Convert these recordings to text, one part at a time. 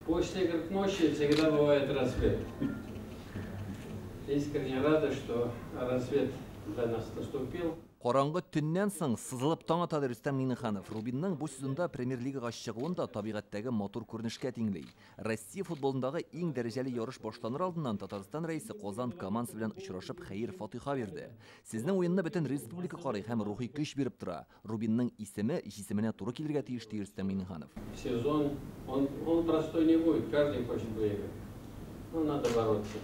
После игр к ночи всегда бывает рассвет. Искренне рада, что рассвет для нас наступил. Qorаңғы түннен соң сызылып таң атады Рүстем Минниханов. Рубиннің бұл сезонда Премьер Лигаға шығуында табиғаттағы мотор көрінішке теңлей. Россия футболындағы ең дәрежелі ярыш башланыр алдынан Татарстан рәйсі Қозан командасы белән очрашып хәйр фатиха берді. Сезнең уенны бөтен республика карый һәм рухи көч биреп тора. Рубинның исеме җисеменә туры килергә тиеш ди Рүстем Минниханов. Сезон, он простой не будет, каждый хочет выиграть. Но надо бороться.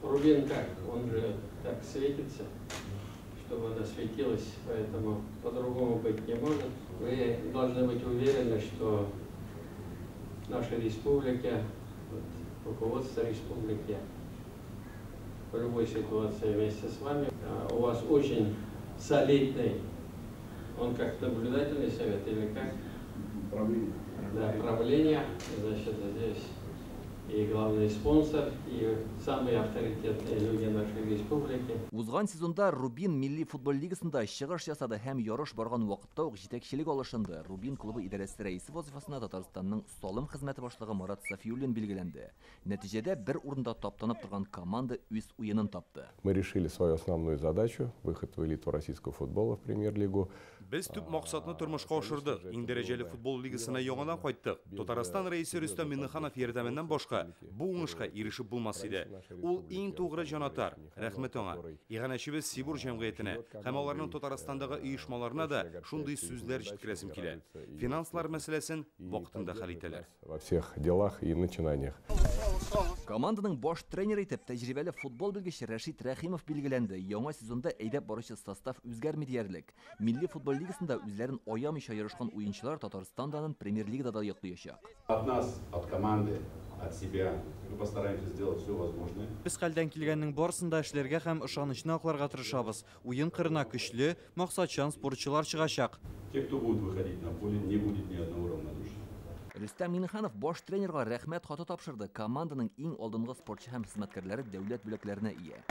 Рубин как? Он же так светится, чтобы она светилась, поэтому по-другому быть не может. Вы должны быть уверены, что наша республика, руководство республики в любой ситуации вместе с вами. У вас очень солидный, он как наблюдательный совет или как? Правление. Да, правление, значит, здесь и главный спонсор, и самые авторитетные люди нашей республики. Узган сезонда Рубин Милли футбол лигасында чыгыш ясады һәм ярыш барган вакытта ук җитәкчелек алышынды. Рубин клубы идарәсе рәисе вазифасына Татарстанның Столым хезмәте башлыгы Марат Сафиуллин билгеләнде. Нәтиҗәдә бер урында таптанып торган команда үз уенын тапты. Мы решили свою основную задачу – выход в элиту российского футбола в премьер-лигу. Biz tüp maqsadını turmuşqa oshirdik. Иң дәрәҗәле футбол лигасына яңадан кайттык. Татарстан рәисе Рөстәм Минниханов ярдәменнән башка бу уңышка ирешеп булмас иде. Ул иң тугры җанатар. Рәхмәт аңа. Иганәчебез Сибур җәмгыятенә һәм аларның Татарстандагы оешмаларына да шундый сүзләр җиткерәсем килә. Финанслар мәсьәләсен вакытында хәл итәләр. Во всех делах и начинаниях. Команданың баш тренеры итеп тәҗрибәле футбол белгече Рәшит Рәхимов билгеләнде. Яңа сезонда әйдәп баручы состав үзгәрми диярлек. Милли футбол лигасында үзләрен аямыйча ярышкан уенчылар Татарстандан Премьер Лигада да яклыячак. От нас, от команды, от себя мы постараемся сделать все возможное. Без хәлдән килгәннең барысында эшләргә һәм ышанычны акларга тырышабыз. Уен кырына көчле, максатчан спортчылар чыгачак. Те, кто будет выходить на поле, не будет ни одного равнодушия. Рөстәм Минниханов баш тренерга рәхмәт хаты тапшырды. Команданың иң алдынгы спортчы һәм хезмәткәрләре дәүләт бүләкләренә ия.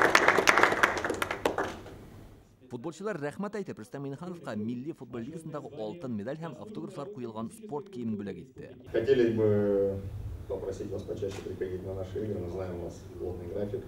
Футболчылар рәхмәт әйтеп Рөстәм Миннихановка Милли футбол лигасындагы алтын медаль һәм автографлар куелган спорт киемен бүләк итте. Хотели бы попросить вас почаще приходить на наши игры, мы знаем у вас плотный график.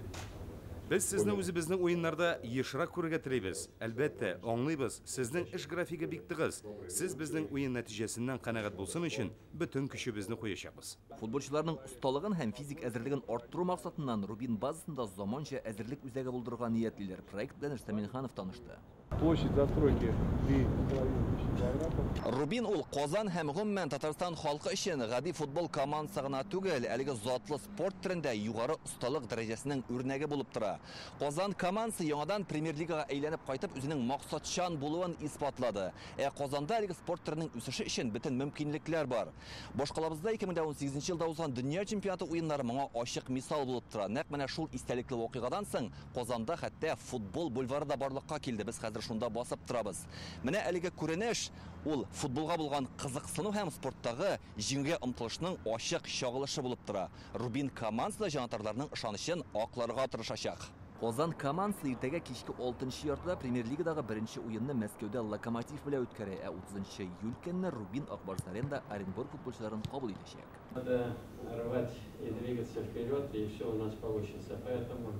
Biz sizning o'zibizning o'yinlarda yeshiraq ko'rga tileymiz. Albatta, аңлыйбыз, sizning ish grafigi bik tig'iz. Siz bizning o'yin natijasidan qanoat bo'lsin uchun butun kuchimizni qo'yishamiz. Футболчыларның усталыгын һәм физик әзерлеген арттыру максатыннан Рубин базасында заманча әзерлек үзәге булдырырга ниятлиләр. Проект белән Рөстәм Минниханов танышты. Площадь застройки 3,5 квадрата. Рубин ул Казан һәм гомумән Татарстан халкы өчен гади футбол командасы гына түгел, әлеге затлы спорт төрендә югары усталык дәрәҗәсенең үрнәге булып тора. Казан командасы яңадан Премьер Лигага әйләнеп кайтып үзенең максатчан булуын испатлады. Казанда әлеге спорт төренең үсеше өчен бөтен мөмкинлекләр бар. Башкалабызда 2018 елда узган дөнья чемпионаты уеннары моңа ачык мисал булып тора. Нәкъ менә шул истәлекле вакыйгадан соң Казанда хәтта футбол бульвары да барлыкка килде. Без хәзер шунда басып торабыз. Менә әлеге күренеш ул футболга булган кызыксыну һәм спорттагы җиңүгә омтылышның ачык чагылышы булып тора. Рубин командасы җанатарларның ышанычын акларга тырышачак. Казан командасы иртәгә кичке 6-нчы яртыда Премьер Лигадагы беренче уенны Мәскәүдә Локомотив белән үткәрә, 30 июль көнне Рубин Акбарс-Аренда Оренбург футболчыларын кабул итәчәк. Надо рвать и двигаться вперед, и все у нас получится. Поэтому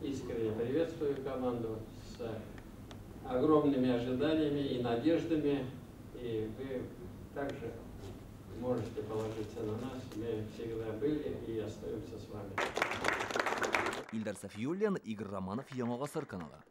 искренне приветствую команду с огромными ожиданиями и надеждами, и вы также можете положиться на нас. Мы всегда были и остаемся с вами. Илдар Сафиуллин, Игорь Романов, Яңа Гасыр каналы.